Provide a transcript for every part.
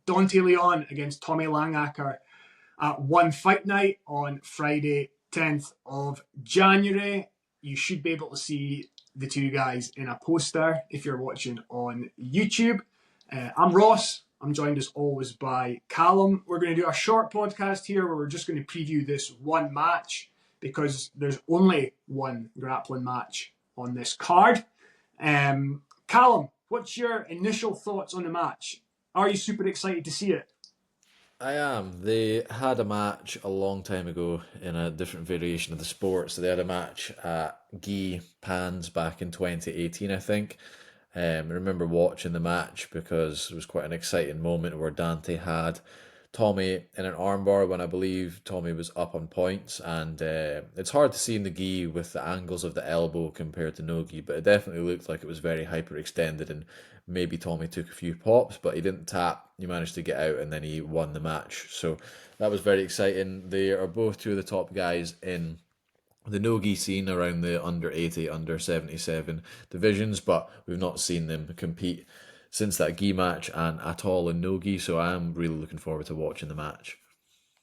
Dante Leon against Tommy Langaker at One Fight Night on Friday, 10th of January. You should be able to see the two guys in a poster if you're watching on YouTube. I'm Ross. I'm joined as always by Calum. We're going to do a short podcast here where we're just going to preview this one match because there's only one grappling match on this card. Calum, what's your initial thoughts on the match? Are you super excited to see it? I am. They had a match a long time ago in a different variation of the sport. So they had a match at Gi Pans back in 2018, I think. I remember watching the match because it was quite an exciting moment where Dante had Tommy in an armbar when I believe Tommy was up on points, and it's hard to see in the gi with the angles of the elbow compared to no gi, but it definitely looked like it was very hyperextended, and maybe Tommy took a few pops, but he didn't tap. He managed to get out, and then he won the match. So that was very exciting. They are both two of the top guys in the no-gi scene around the under 80, under 77 divisions, but we've not seen them compete since that gi match and at all in no-gi, so I am really looking forward to watching the match.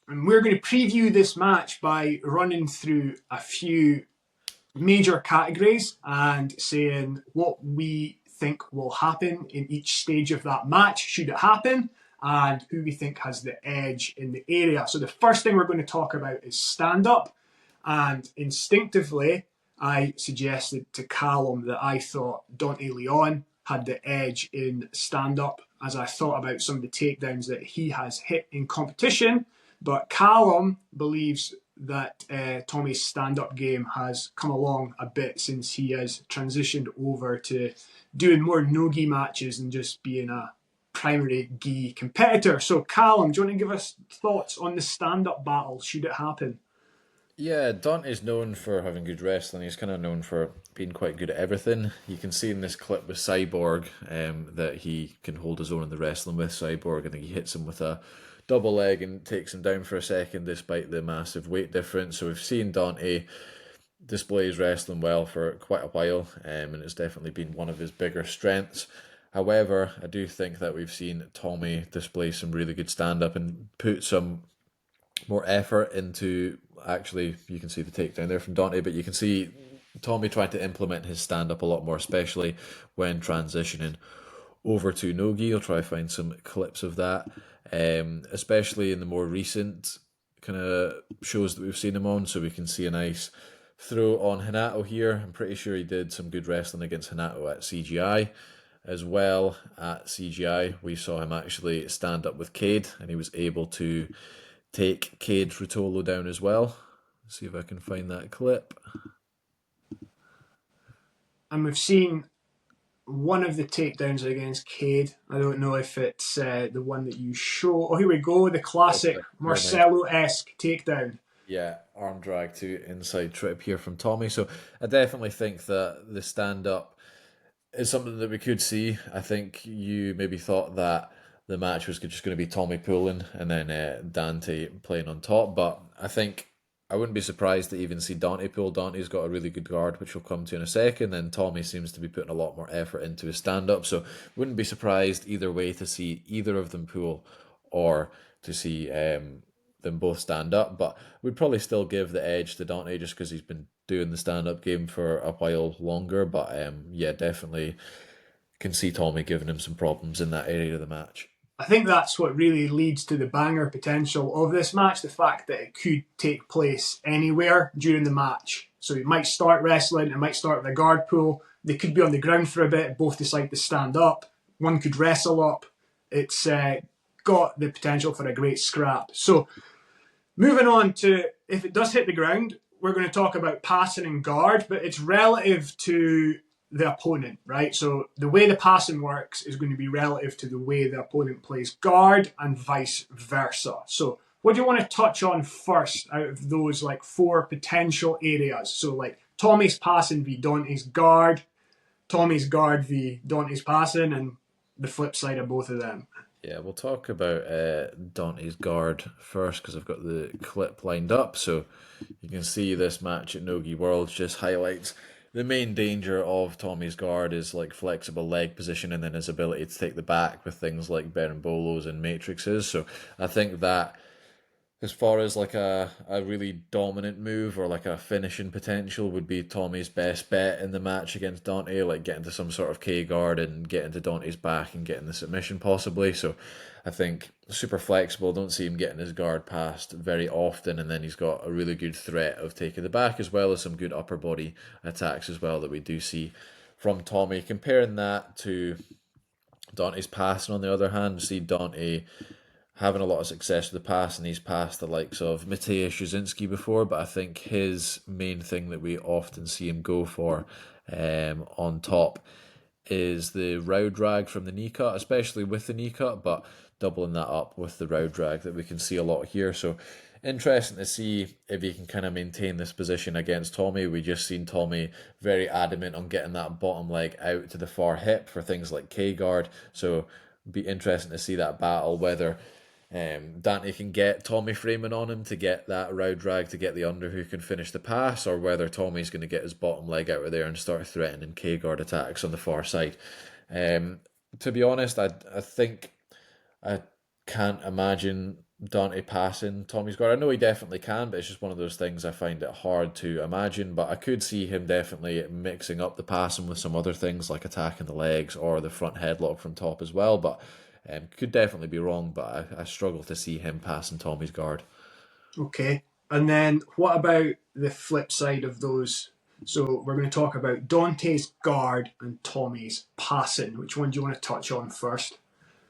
And we're going to preview this match by running through a few major categories and saying what we think will happen in each stage of that match, should it happen, and who we think has the edge in the area. So the first thing we're going to talk about is stand-up. And instinctively, I suggested to Calum that I thought Dante Leon had the edge in stand-up as I thought about some of the takedowns that he has hit in competition. But Calum believes that Tommy's stand-up game has come along a bit since he has transitioned over to doing more no-gi matches and just being a primary gi competitor. So Calum, do you want to give us thoughts on the stand-up battle, should it happen? Yeah, Dante's known for having good wrestling. He's kind of known for being quite good at everything. You can see in this clip with Cyborg that he can hold his own in the wrestling with Cyborg. I think he hits him with a double leg and takes him down for a second despite the massive weight difference. So we've seen Dante display his wrestling well for quite a while, and it's definitely been one of his bigger strengths. However, I do think that we've seen Tommy display some really good stand-up and put some more effort into, actually, you can see the takedown there from Dante, but you can see Tommy trying to implement his stand-up a lot more, especially when transitioning over to no-gi. I'll try to find some clips of that, especially in the more recent kind of shows that we've seen him on. So we can see a nice throw on Hanato here. I'm pretty sure he did some good wrestling against Hanato at CGI. As well, at CGI, we saw him actually stand up with Cade, and he was able to take Cade Rutolo down as well. Let's see if I can find that clip. And we've seen one of the takedowns against Cade. I don't know if it's the one that you show. Oh, here we go. The classic Marcelo-esque takedown. Yeah, arm drag to inside trip here from Tommy. So I definitely think that the stand-up is something that we could see. I think you maybe thought that the match was just going to be Tommy pulling and then Dante playing on top. But I think I wouldn't be surprised to even see Dante pull. Dante's got a really good guard, which we'll come to in a second. And Tommy seems to be putting a lot more effort into his stand-up. So wouldn't be surprised either way to see either of them pull or to see them both stand up. But we'd probably still give the edge to Dante just because he's been doing the stand-up game for a while longer. But yeah, definitely can see Tommy giving him some problems in that area of the match. I think that's what really leads to the banger potential of this match, the fact that it could take place anywhere during the match. So it might start wrestling, it might start with a guard pull, they could be on the ground for a bit, both decide to stand up, one could wrestle up. It's got the potential for a great scrap. So moving on to, if it does hit the ground, we're going to talk about passing and guard, but it's relative to the opponent, right? So the way the passing works is going to be relative to the way the opponent plays guard and vice versa. So what do you want to touch on first out of those like four potential areas? So like Tommy's passing v Dante's guard, Tommy's guard v Dante's passing, and the flip side of both of them. Yeah, we'll talk about Dante's guard first because I've got the clip lined up. So you can see this match at Nogi Worlds just highlights the main danger of Tommy's guard is like flexible leg position and then his ability to take the back with things like berimbolos and matrixes. So I think that as far as like a really dominant move or like a finishing potential would be Tommy's best bet in the match against Dante, like getting to some sort of K guard and getting to Dante's back and getting the submission possibly. So I think super flexible, don't see him getting his guard passed very often, and then he's got a really good threat of taking the back as well as some good upper body attacks as well that we do see from Tommy. Comparing that to Dante's passing on the other hand, see Dante having a lot of success with the pass, and he's passed the likes of McTavish, Jasinski before, but I think his main thing that we often see him go for on top is the row drag from the knee cut, especially with the knee cut, but doubling that up with the row drag that we can see a lot here. So interesting to see if he can kind of maintain this position against Tommy. We just seen Tommy very adamant on getting that bottom leg out to the far hip for things like K guard. So be interesting to see that battle, whether Dante can get Tommy framing on him to get that row drag to get the underhook and finish the pass, or whether Tommy's going to get his bottom leg out of there and start threatening K guard attacks on the far side. To be honest, I think I can't imagine Dante passing Tommy's guard. I know he definitely can, but it's just one of those things I find it hard to imagine. But I could see him definitely mixing up the passing with some other things like attacking the legs or the front headlock from top as well. But could definitely be wrong, but I struggle to see him passing Tommy's guard. Okay. And then what about the flip side of those? So we're going to talk about Dante's guard and Tommy's passing. Which one do you want to touch on first?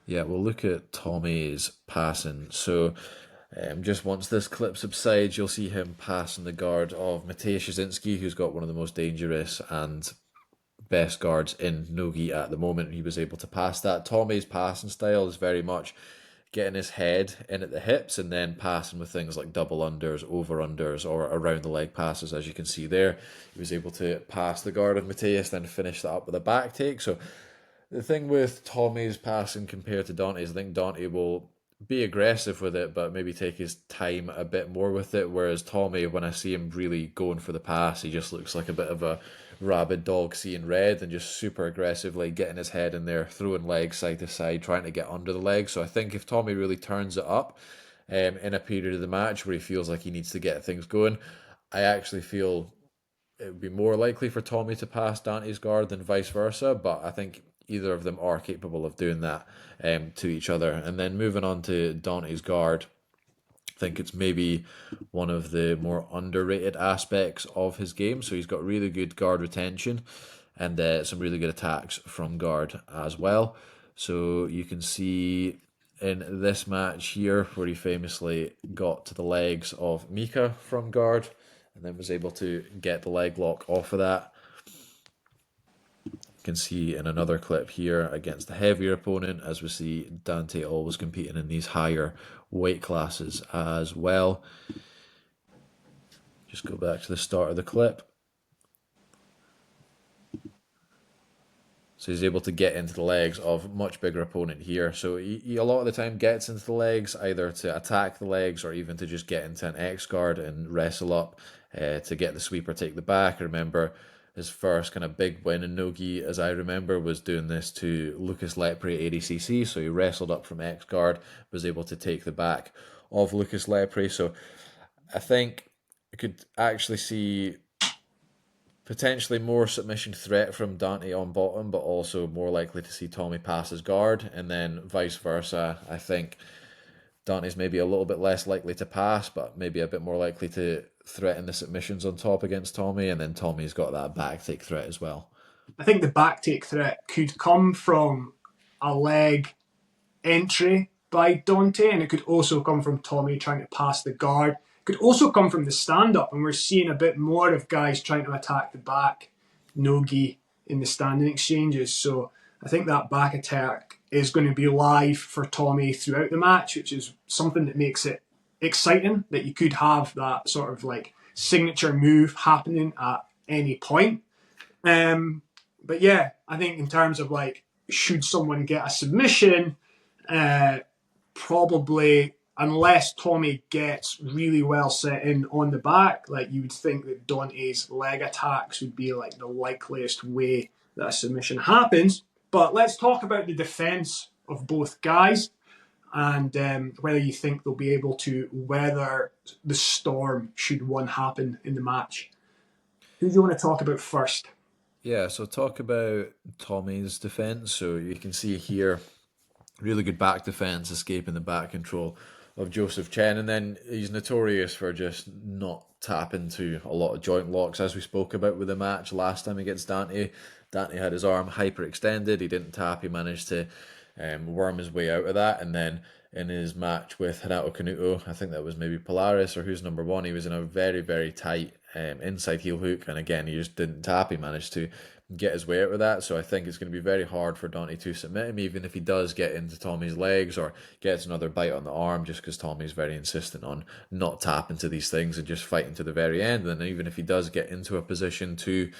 Yeah, we'll look at Tommy's passing. So just once this clip subsides, you'll see him passing the guard of McTavish Jasinski, who's got one of the most dangerous and best guards in Nogi at the moment. He was able to pass that. Tommy's passing style is very much getting his head in at the hips and then passing with things like double unders, over unders, or around the leg passes, as you can see there. He was able to pass the guard of Mateus, then finish that up with a back take. So the thing with Tommy's passing compared to Dante's, I think Dante will be aggressive with it, but maybe take his time a bit more with it. Whereas Tommy, when I see him really going for the pass, he just looks like a bit of a rabid dog seeing red and just super aggressively getting his head in there, throwing legs side to side, trying to get under the leg. So I think if Tommy really turns it up in a period of the match where he feels like he needs to get things going, I actually feel it would be more likely for Tommy to pass Dante's guard than vice versa. But I think either of them are capable of doing that to each other. And then moving on to Dante's guard, I think it's maybe one of the more underrated aspects of his game. So he's got really good guard retention and some really good attacks from guard as well. So you can see in this match here where he famously got to the legs of Mika from guard and then was able to get the leg lock off of that. You can see in another clip here against the heavier opponent, as we see Dante always competing in these higher weight classes as well. Just go back to the start of the clip. So he's able to get into the legs of a much bigger opponent here. So he a lot of the time gets into the legs, either to attack the legs or even to just get into an X guard and wrestle up to get the sweep or take the back. I remember his first kind of big win in Nogi, as I remember, was doing this to Lucas Lepre at ADCC. So he wrestled up from X guard, was able to take the back of Lucas Lepre. So I think you could actually see potentially more submission threat from Dante on bottom, but also more likely to see Tommy pass his guard, and then vice versa. I think Dante's maybe a little bit less likely to pass, but maybe a bit more likely to threaten the submissions on top against Tommy, and then Tommy's got that back take threat as well. I think the back take threat could come from a leg entry by Dante, and it could also come from Tommy trying to pass the guard. It could also come from the stand-up, and we're seeing a bit more of guys trying to attack the back, no-gi in the standing exchanges. So I think that back attack is going to be live for Tommy throughout the match, which is something that makes it exciting, that you could have that sort of like signature move happening at any point. But yeah, I think in terms of like, should someone get a submission, probably unless Tommy gets really well set in on the back, like you would think that Dante's leg attacks would be like the likeliest way that a submission happens. But let's talk about the defense of both guys and whether you think they'll be able to weather the storm should one happen in the match. Who do you want to talk about first? Yeah, so talk about Tommy's defense. So you can see here, really good back defense, escaping the back control of Joseph Chen, and then he's notorious for just not tapping to a lot of joint locks, as we spoke about with the match last time against Dante. Dante had his arm hyperextended, he didn't tap, he managed to worm his way out of that, and then in his match with Renato Canuto, I think that was maybe Polaris or who's number one, he was in a very, very tight inside heel hook, and again, he just didn't tap, he managed to get his way out of that. So I think it's going to be very hard for Dante to submit him, even if he does get into Tommy's legs or gets another bite on the arm, just because Tommy's very insistent on not tapping to these things and just fighting to the very end. And then even if he does get into a position to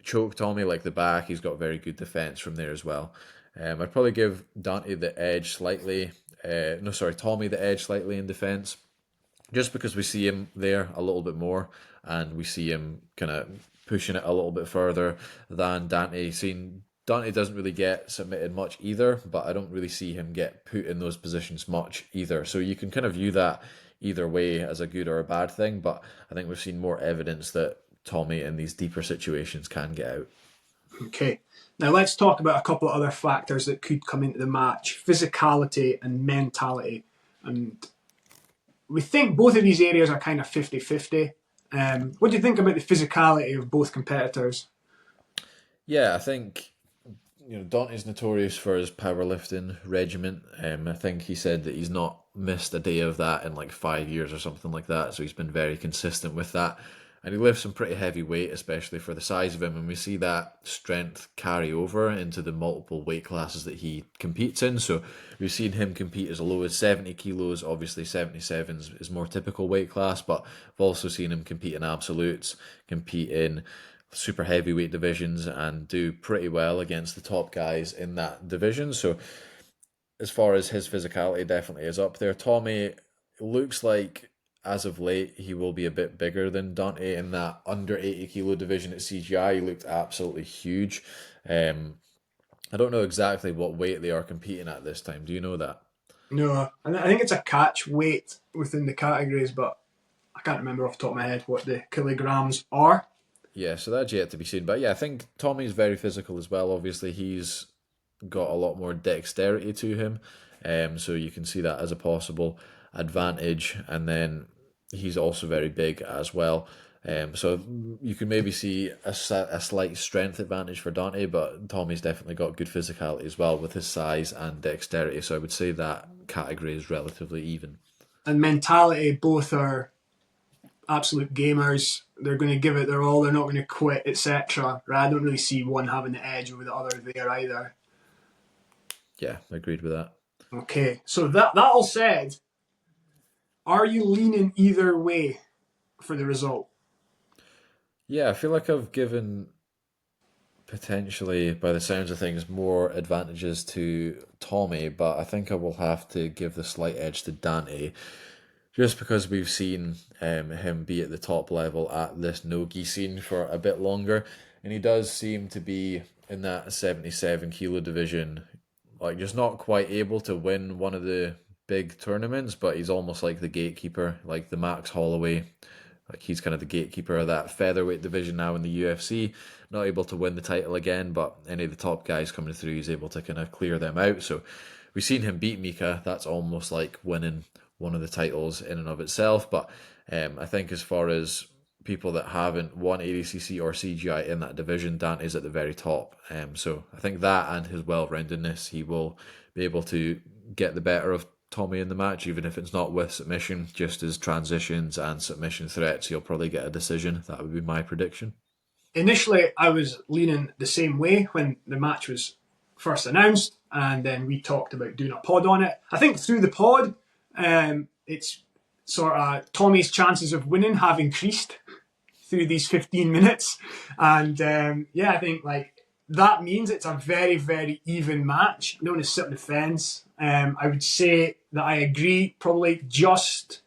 choke Tommy, like the back, he's got very good defense from there as well. I'd probably give Tommy the edge slightly in defense, just because we see him there a little bit more and we see him kind of pushing it a little bit further than Dante. Dante doesn't really get submitted much either, but I don't really see him get put in those positions much either. So you can kind of view that either way as a good or a bad thing, but I think we've seen more evidence that Tommy in these deeper situations can get out. Okay, now let's talk about a couple of other factors that could come into the match: physicality and mentality. And we think both of these areas are kind of 50-50. What do you think about the physicality of both competitors? Yeah, I think Dante's notorious for his powerlifting regimen. I think he said that he's not missed a day of that in like 5 years or something like that. So he's been very consistent with that. And he lifts some pretty heavy weight, especially for the size of him. And we see that strength carry over into the multiple weight classes that he competes in. So we've seen him compete as low as 70 kilos. Obviously, 77 is more typical weight class. But we've also seen him compete in absolutes, compete in super heavyweight divisions, and do pretty well against the top guys in that division. So as far as his physicality, definitely is up there. Tommy looks like, as of late, he will be a bit bigger than Dante in that under 80 kilo division at CGI. He looked absolutely huge. I don't know exactly what weight they are competing at this time. Do you know that? No, I think it's a catch weight within the categories, but I can't remember off the top of my head what the kilograms are. Yeah, so that's yet to be seen. But yeah, I think Tommy's very physical as well. Obviously, he's got a lot more dexterity to him. So you can see that as a possible advantage. And then he's also very big as well. So you can maybe see a slight strength advantage for Dante, but Tommy's definitely got good physicality as well with his size and dexterity. So I would say that category is relatively even. And mentality, both are absolute gamers. They're going to give it their all. They're not going to quit, etc. I don't really see one having the edge over the other there either. Yeah, agreed with that. Okay, so that all said, are you leaning either way for the result? Yeah, I feel like I've given, potentially, by the sounds of things, more advantages to Tommy, but I think I will have to give the slight edge to Dante, just because we've seen him be at the top level at this no-gi scene for a bit longer, and he does seem to be in that 77 kilo division, like just not quite able to win one of the big tournaments, but he's almost like the gatekeeper, like the Max Holloway. Like he's kind of the gatekeeper of that featherweight division now in the UFC. Not able to win the title again, but any of the top guys coming through, he's able to kind of clear them out. So we've seen him beat Mika. That's almost like winning one of the titles in and of itself. But I think as far as people that haven't won ADCC or CGI in that division, Dante's at the very top. So I think that and his well-roundedness, he will be able to get the better of Tommy in the match, even if it's not with submission, just as transitions and submission threats, he'll probably get a decision. That would be my prediction. Initially, I was leaning the same way when the match was first announced, and then we talked about doing a pod on it. I think through the pod, it's sort of Tommy's chances of winning have increased through these 15 minutes. And I think like that means it's a very, very even match. I don't want to sit on the fence I would say that I agree probably just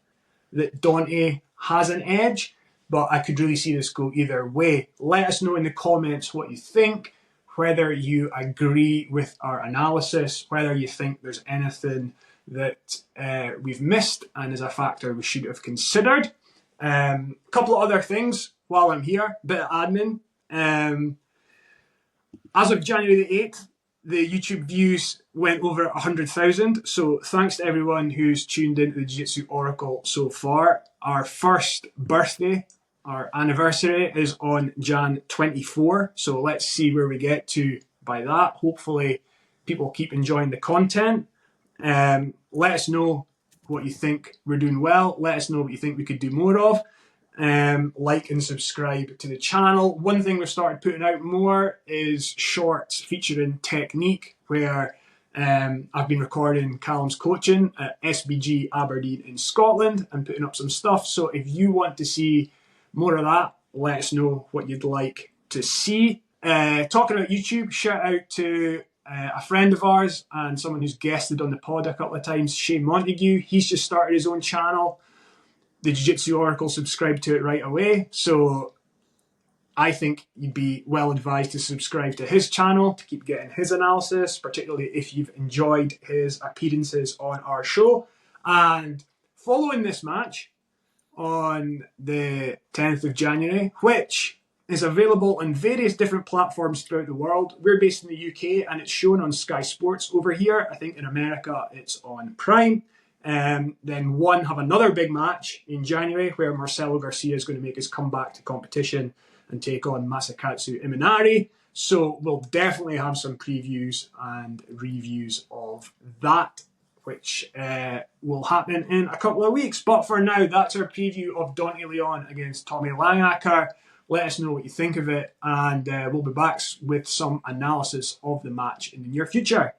that Dante has an edge, but I could really see this go either way. Let us know in the comments what you think, whether you agree with our analysis, whether you think there's anything that we've missed and is a factor we should have considered. A couple of other things while I'm here, bit of admin. As of January the 8th, the YouTube views went over 100,000. So thanks to everyone who's tuned into the Jiu-Jitsu Oracle so far. Our first birthday, our anniversary, is on Jan 24. So let's see where we get to by that. Hopefully people keep enjoying the content. Let us know what you think we're doing well. Let us know what you think we could do more of. Like and subscribe to the channel. One thing we've started putting out more is shorts featuring technique, where I've been recording Calum's coaching at SBG Aberdeen in Scotland and putting up some stuff. So if you want to see more of that, let us know what you'd like to see. Talking about YouTube, shout out to a friend of ours and someone who's guested on the pod a couple of times, Shane Montague. He's just started his own channel. The Jiu-Jitsu Oracle subscribed to it right away. So I think you'd be well advised to subscribe to his channel to keep getting his analysis, particularly if you've enjoyed his appearances on our show. And following this match on the 10th of January, which is available on various different platforms throughout the world. We're based in the UK and it's shown on Sky Sports over here. I think in America it's on Prime. Then have another big match in January where Marcelo Garcia is going to make his comeback to competition and take on Masakatsu Imanari. So we'll definitely have some previews and reviews of that, which will happen in a couple of weeks. But for now, that's our preview of Dante Leon against Tommy Langaker. Let us know what you think of it, and we'll be back with some analysis of the match in the near future.